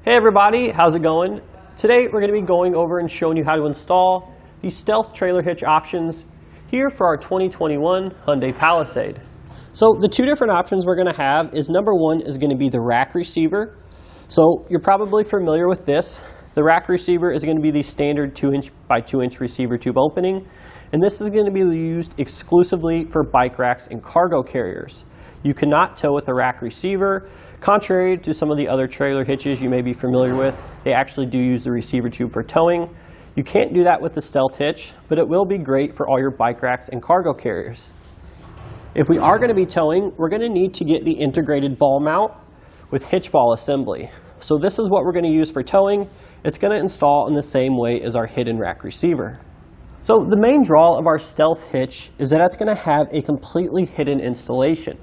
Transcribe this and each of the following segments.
Hey everybody, how's it going? Today we're going to be going over and showing you how to install the Stealth Trailer Hitch options here for our 2021 Hyundai Palisade. So the two different options we're going to have is number one is going to be the rack receiver. So you're probably familiar with this. The rack receiver is going to be the standard 2-inch by 2-inch receiver tube opening, and this is going to be used exclusively for bike racks and cargo carriers. You cannot tow with the rack receiver. Contrary to some of the other trailer hitches you may be familiar with, they actually do use the receiver tube for towing. You can't do that with the Stealth hitch, but it will be great for all your bike racks and cargo carriers. If we are going to be towing, we're going to need to get the integrated ball mount with hitch ball assembly. So this is what we're going to use for towing. It's going to install in the same way as our hidden rack receiver. So the main draw of our Stealth hitch is that it's going to have a completely hidden installation.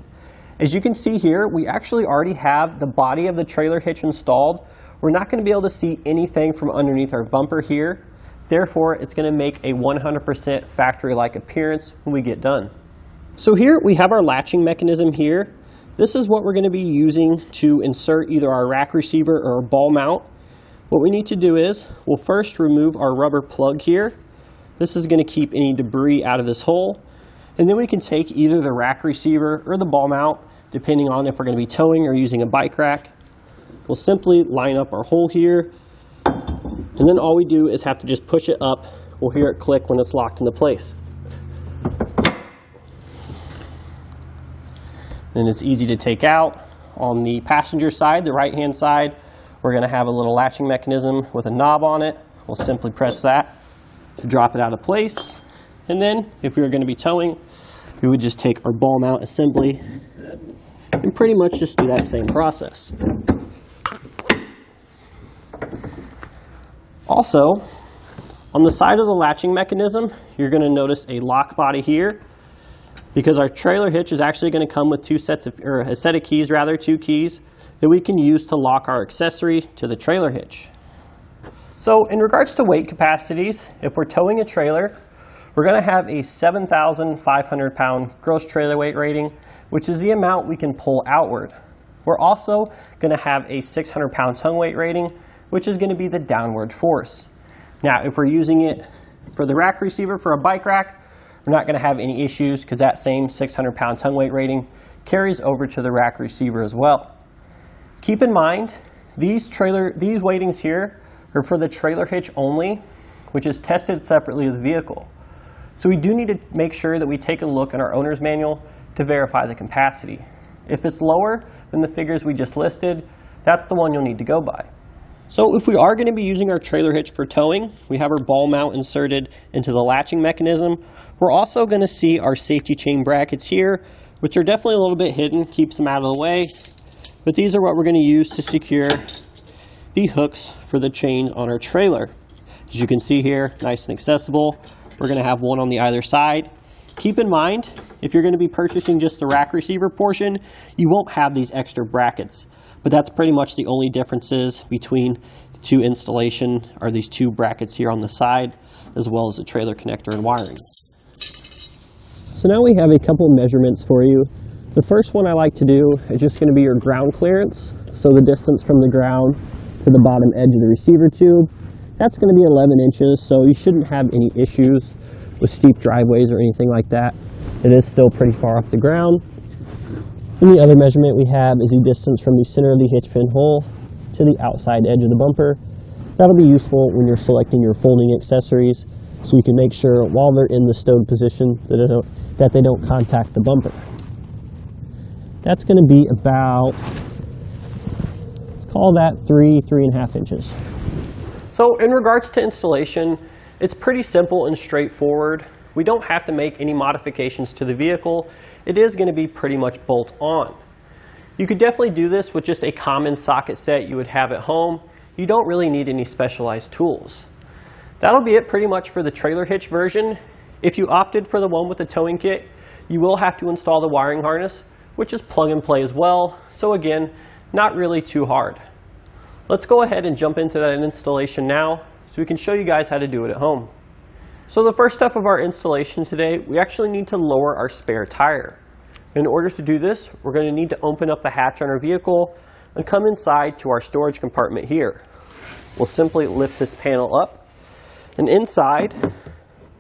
As you can see here, we actually already have the body of the trailer hitch installed. We're not going to be able to see anything from underneath our bumper here. Therefore, it's going to make a 100% factory-like appearance when we get done. So here we have our latching mechanism here. This is what we're going to be using to insert either our rack receiver or our ball mount. What we need to do is, we'll first remove our rubber plug here. This is going to keep any debris out of this hole. And then we can take either the rack receiver or the ball mount, depending on if we're going to be towing or using a bike rack. We'll simply line up our hole here, and then all we do is have to just push it up. We'll hear it click when it's locked into place. And it's easy to take out. On the passenger side, the right-hand side, we're going to have a little latching mechanism with a knob on it. We'll simply press that to drop it out of place. And then, if we were going to be towing, we would just take our ball mount assembly and pretty much just do that same process. Also, on the side of the latching mechanism, you're going to notice a lock body here, because our trailer hitch is actually going to come with two set of keys, two keys, that we can use to lock our accessory to the trailer hitch. So in regards to weight capacities, if we're towing a trailer, we're going to have a 7,500 pound gross trailer weight rating, which is the amount we can pull outward. We're also going to have a 600 pound tongue weight rating, which is going to be the downward force. Now, if we're using it for the rack receiver for a bike rack, we're not going to have any issues because that same 600 pound tongue weight rating carries over to the rack receiver as well. Keep in mind, these weightings here are for the trailer hitch only, which is tested separately with the vehicle. So we do need to make sure that we take a look in our owner's manual to verify the capacity. If it's lower than the figures we just listed, that's the one you'll need to go by. So if we are going to be using our trailer hitch for towing, we have our ball mount inserted into the latching mechanism. We're also going to see our safety chain brackets here, which are definitely a little bit hidden, keeps them out of the way. But these are what we're going to use to secure the hooks for the chains on our trailer. As you can see here, nice and accessible. We're going to have one on the either side. Keep in mind, if you're going to be purchasing just the rack receiver portion, you won't have these extra brackets. But that's pretty much the only differences between the two installation are these two brackets here on the side, as well as the trailer connector and wiring. So now we have a couple measurements for you. The first one I like to do is just going to be your ground clearance. So the distance from the ground to the bottom edge of the receiver tube. That's going to be 11 inches, so you shouldn't have any issues with steep driveways or anything like that. It is still pretty far off the ground. And the other measurement we have is the distance from the center of the hitch pin hole to the outside edge of the bumper. That'll be useful when you're selecting your folding accessories, so you can make sure while they're in the stowed position that they don't contact the bumper. That's going to be about, let's call that 3.5 inches. So in regards to installation, it's pretty simple and straightforward. We don't have to make any modifications to the vehicle. It is going to be pretty much bolt on. You could definitely do this with just a common socket set you would have at home. You don't really need any specialized tools. That'll be it pretty much for the trailer hitch version. If you opted for the one with the towing kit, you will have to install the wiring harness, which is plug and play as well. So again, not really too hard. Let's go ahead and jump into that installation now so we can show you guys how to do it at home. So the first step of our installation today, we actually need to lower our spare tire. In order to do this, we're going to need to open up the hatch on our vehicle and come inside to our storage compartment here. We'll simply lift this panel up, and inside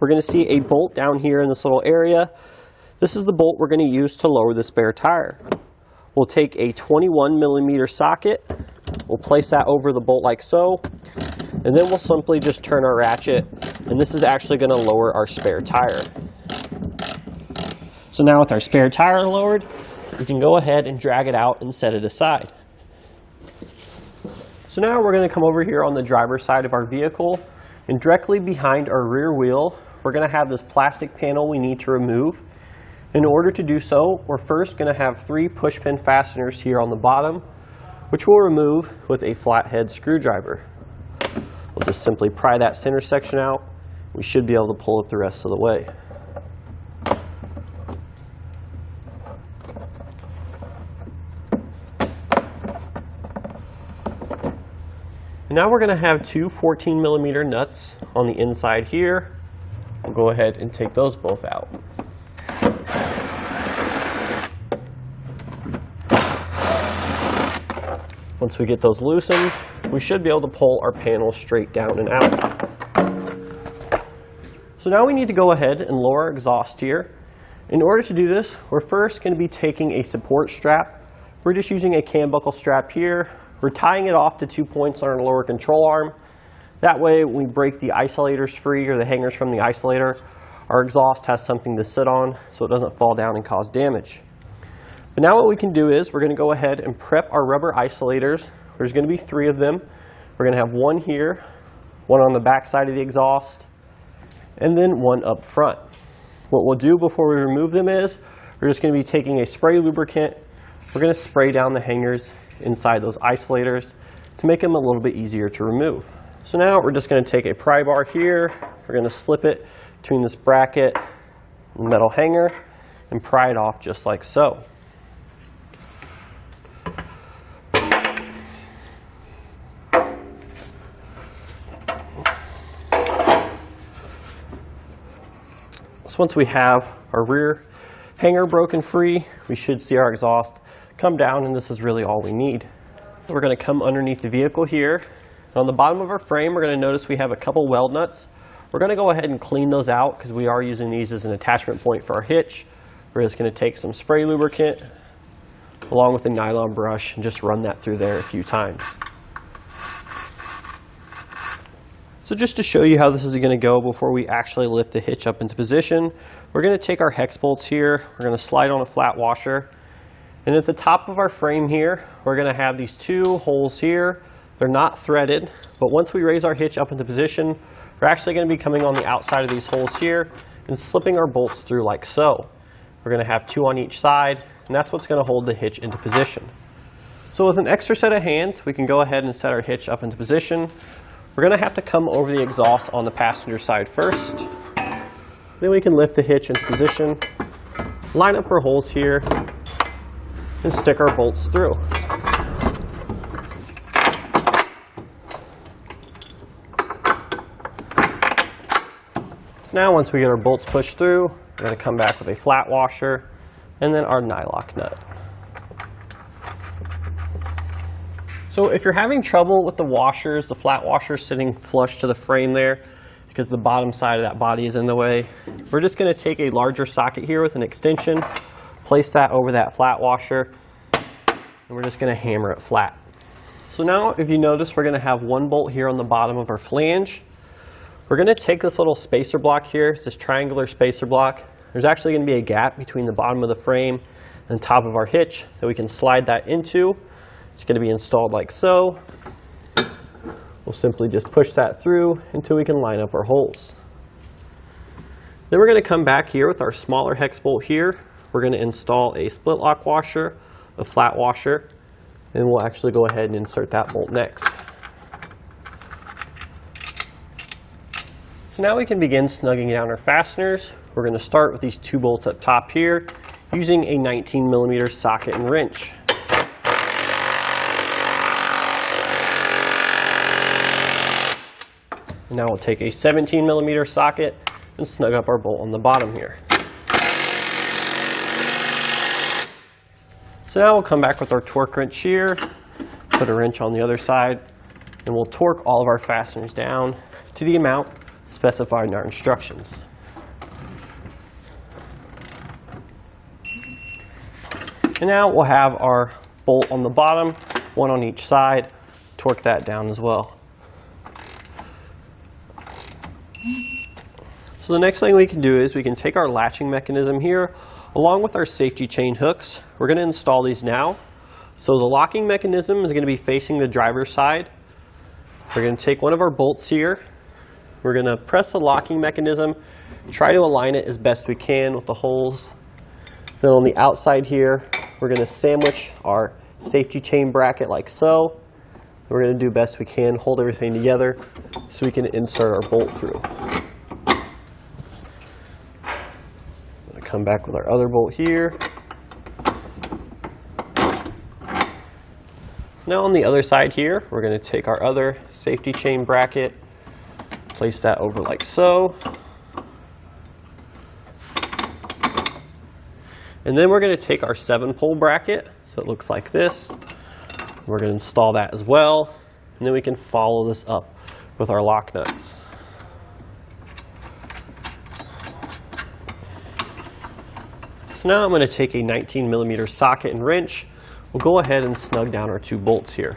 we're going to see a bolt down here in this little area. This is the bolt we're going to use to lower the spare tire. We'll take a 21mm socket, we'll place that over the bolt like so, and then we'll simply just turn our ratchet, and this is actually going to lower our spare tire. So now with our spare tire lowered, we can go ahead and drag it out and set it aside. So now we're going to come over here on the driver's side of our vehicle, and directly behind our rear wheel, we're going to have this plastic panel we need to remove. In order to do so, we're first going to have 3 push-pin fasteners here on the bottom, which we'll remove with a flathead screwdriver. We'll just simply pry that center section out. We should be able to pull it the rest of the way. And now we're going to have 2 14mm nuts on the inside here. We'll go ahead and take those both out. Once we get those loosened, we should be able to pull our panel straight down and out. So now we need to go ahead and lower our exhaust here. In order to do this, we're first going to be taking a support strap. We're just using a cam buckle strap here. We're tying it off to 2 points on our lower control arm. That way, when we break the isolators free or the hangers from the isolator, our exhaust has something to sit on so it doesn't fall down and cause damage. But now what we can do is we're going to go ahead and prep our rubber isolators. There's going to be 3 of them. We're going to have 1 here, 1 on the back side of the exhaust, and then 1 up front. What we'll do before we remove them is we're just going to be taking a spray lubricant. We're going to spray down the hangers inside those isolators to make them a little bit easier to remove. So now we're just going to take a pry bar here. We're going to slip it between this bracket and metal hanger and pry it off just like so. So once we have our rear hanger broken free, we should see our exhaust come down, and this is really all we need. We're going to come underneath the vehicle here. On the bottom of our frame, we're going to notice we have a couple weld nuts. We're going to go ahead and clean those out because we are using these as an attachment point for our hitch. We're just going to take some spray lubricant along with a nylon brush and just run that through there a few times. So just to show you how this is going to go before we actually lift the hitch up into position, we're going to take our hex bolts here, we're going to slide on a flat washer, and at the top of our frame here, we're going to have these 2 holes here. They're not threaded, but once we raise our hitch up into position, we're actually going to be coming on the outside of these holes here and slipping our bolts through like so. We're going to have 2 on each side, and that's what's going to hold the hitch into position. So with an extra set of hands, we can go ahead and set our hitch up into position. We're going to have to come over the exhaust on the passenger side first. Then we can lift the hitch into position, line up our holes here, and stick our bolts through. So now once we get our bolts pushed through, we're going to come back with a flat washer and then our Nylock nut. So if you're having trouble with the washers, the flat washer sitting flush to the frame there because the bottom side of that body is in the way, we're just going to take a larger socket here with an extension, place that over that flat washer, and we're just going to hammer it flat. So now if you notice, we're going to have 1 bolt here on the bottom of our flange. We're going to take this little spacer block here, it's this triangular spacer block. There's actually going to be a gap between the bottom of the frame and the top of our hitch that we can slide that into. It's going to be installed like so. We'll simply just push that through until we can line up our holes. Then we're going to come back here with our smaller hex bolt here. We're going to install a split lock washer, a flat washer, and we'll actually go ahead and insert that bolt next. So now we can begin snugging down our fasteners. We're going to start with these 2 bolts up top here using a 19mm socket and wrench. And now we'll take a 17mm socket and snug up our bolt on the bottom here. So now we'll come back with our torque wrench here. Put a wrench on the other side, and we'll torque all of our fasteners down to the amount specified in our instructions. And now we'll have our bolt on the bottom, one on each side, torque that down as well. So the next thing we can do is we can take our latching mechanism here along with our safety chain hooks. We're going to install these now. So the locking mechanism is going to be facing the driver's side. We're going to take one of our bolts here. We're going to press the locking mechanism, try to align it as best we can with the holes. Then on the outside here, we're going to sandwich our safety chain bracket like so. We're going to do best we can, hold everything together so we can insert our bolt through. Come back with our other bolt here. So now on the other side here, we're going to take our other safety chain bracket, place that over like so. And then we're going to take our 7-pole bracket, so it looks like this. We're going to install that as well, and then we can follow this up with our lock nuts. So now I'm going to take a 19mm socket and wrench. We'll go ahead and snug down our 2 bolts here.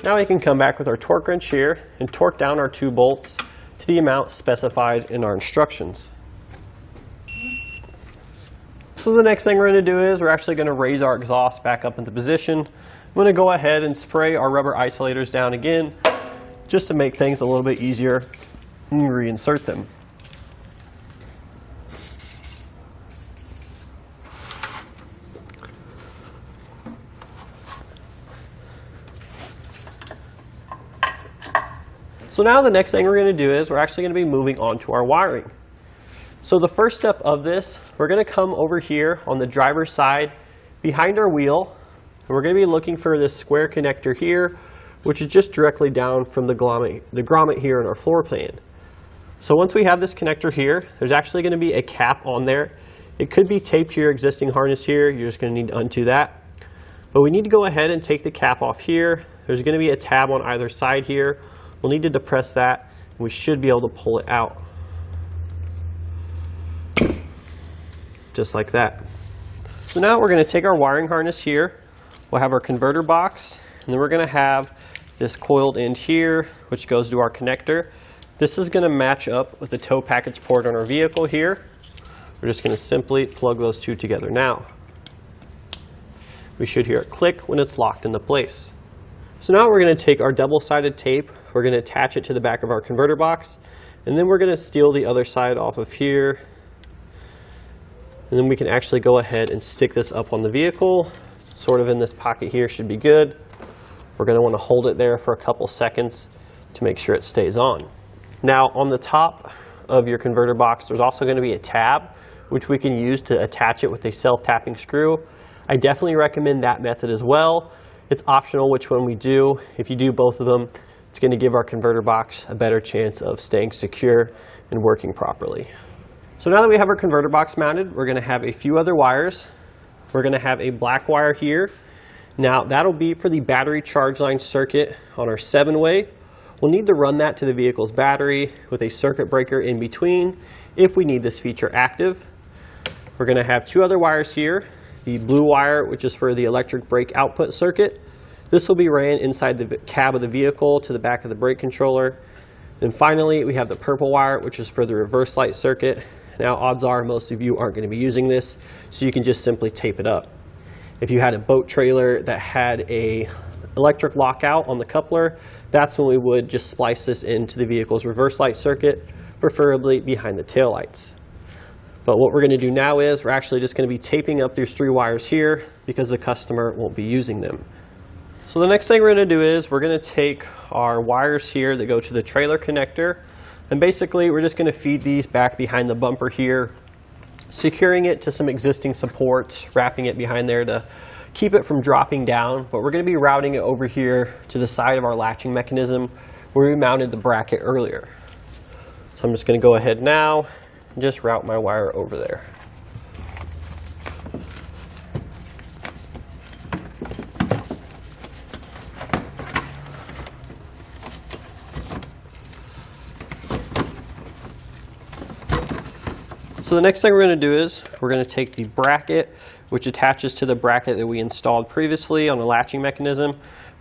Now we can come back with our torque wrench here and torque down our 2 bolts to the amount specified in our instructions. So the next thing we're going to do is we're actually going to raise our exhaust back up into position. I'm going to go ahead and spray our rubber isolators down again, just to make things a little bit easier when you reinsert them. So now the next thing we're going to do is we're actually going to be moving on to our wiring. So the first step of this, we're going to come over here on the driver's side behind our wheel, and we're going to be looking for this square connector here, which is just directly down from the grommet here in our floor plan. So once we have this connector here, there's actually going to be a cap on there. It could be taped to your existing harness here. You're just going to need to undo that. But we need to go ahead and take the cap off here. There's going to be a tab on either side here. We'll need to depress that, and we should be able to pull it out. Just like that. So now we're going to take our wiring harness here. We'll have our converter box, and then we're going to have this coiled end here, which goes to our connector. This is going to match up with the tow package port on our vehicle here. We're just going to simply plug those 2 together now. We should hear it click when it's locked into place. So now we're going to take our double-sided tape, we're going to attach it to the back of our converter box, and then we're going to steal the other side off of here. And then we can actually go ahead and stick this up on the vehicle, sort of in this pocket here should be good. We're going to want to hold it there for a couple seconds to make sure it stays on. Now on the top of your converter box, there's also going to be a tab, which we can use to attach it with a self-tapping screw. I definitely recommend that method as well. It's optional which one we do. If you do both of them, it's going to give our converter box a better chance of staying secure and working properly. So now that we have our converter box mounted, we're going to have a few other wires. We're going to have a black wire here. Now that'll be for the battery charge line circuit on our 7-way. We'll need to run that to the vehicle's battery with a circuit breaker in between if we need this feature active. We're going to have 2 other wires here. The blue wire, which is for the electric brake output circuit. This will be ran inside the cab of the vehicle to the back of the brake controller. And finally, we have the purple wire, which is for the reverse light circuit. Now, odds are most of you aren't going to be using this, so you can just simply tape it up. If you had a boat trailer that had a electric lockout on the coupler, that's when we would just splice this into the vehicle's reverse light circuit, preferably behind the taillights. But what we're going to do now is we're actually just going to be taping up these 3 wires here because the customer won't be using them. So the next thing we're going to do is we're going to take our wires here that go to the trailer connector, and basically we're just going to feed these back behind the bumper here, securing it to some existing supports, wrapping it behind there to keep it from dropping down. But we're going to be routing it over here to the side of our latching mechanism where we mounted the bracket earlier. So I'm just going to go ahead now and just route my wire over there. So the next thing we're going to do is we're going to take the bracket, which attaches to the bracket that we installed previously on the latching mechanism.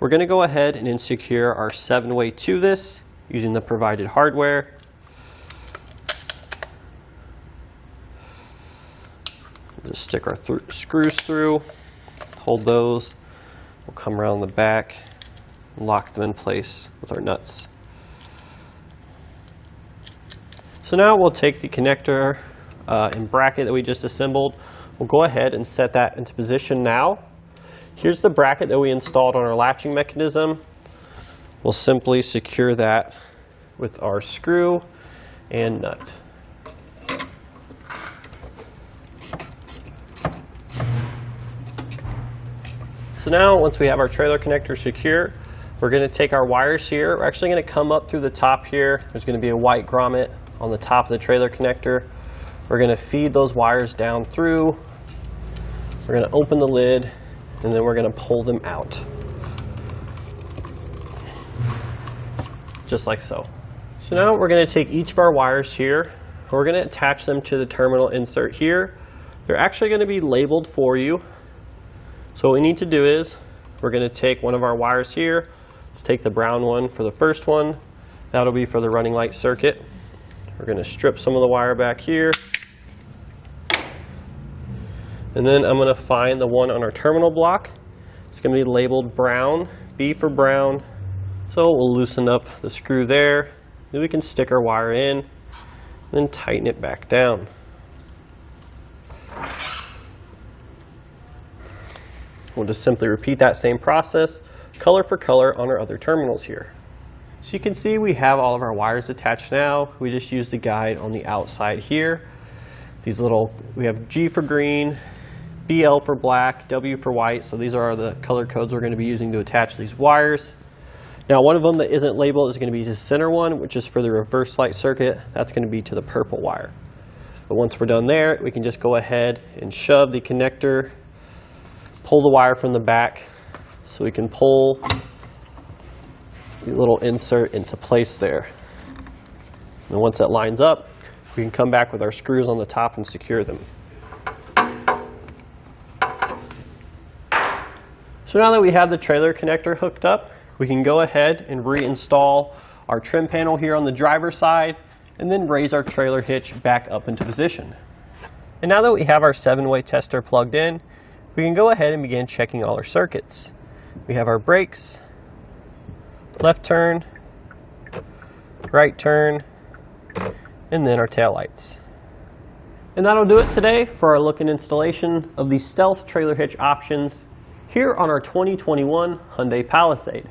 We're going to go ahead and insecure our 7-way to this using the provided hardware. Just stick our screws through, hold those. We'll come around the back and lock them in place with our nuts. So now we'll take the connector and bracket that we just assembled. We'll go ahead and set that into position now. Here's the bracket that we installed on our latching mechanism. We'll simply secure that with our screw and nut. So now, once we have our trailer connector secure, we're going to take our wires here. We're actually going to come up through the top here. There's going to be a white grommet on the top of the trailer connector. We're going to feed those wires down through. We're going to open the lid, and then we're going to pull them out. Just like so. So now we're going to take each of our wires here, and we're going to attach them to the terminal insert here. They're actually going to be labeled for you. So what we need to do is we're going to take one of our wires here. Let's take the brown one for the first one. That'll be for the running light circuit. We're going to strip some of the wire back here. And then I'm going to find the one on our terminal block. It's going to be labeled brown, B for brown. So we'll loosen up the screw there. Then we can stick our wire in, then tighten it back down. We'll just simply repeat that same process, color for color, on our other terminals here. So you can see we have all of our wires attached now. We just use the guide on the outside here. These little, we have G for green, BL for black, W for white. So these are the color codes we're going to be using to attach these wires. Now one of them that isn't labeled is going to be the center one, which is for the reverse light circuit. That's going to be to the purple wire. But once we're done there, we can just go ahead and shove the connector, pull the wire from the back so we can pull the little insert into place there. And once that lines up, we can come back with our screws on the top and secure them. So now that we have the trailer connector hooked up, we can go ahead and reinstall our trim panel here on the driver's side and then raise our trailer hitch back up into position. And now that we have our 7-way tester plugged in, we can go ahead and begin checking all our circuits. We have our brakes, left turn, right turn, and then our tail lights. And that'll do it today for our look and installation of the Stealth trailer hitch options here on our 2021 Hyundai Palisade.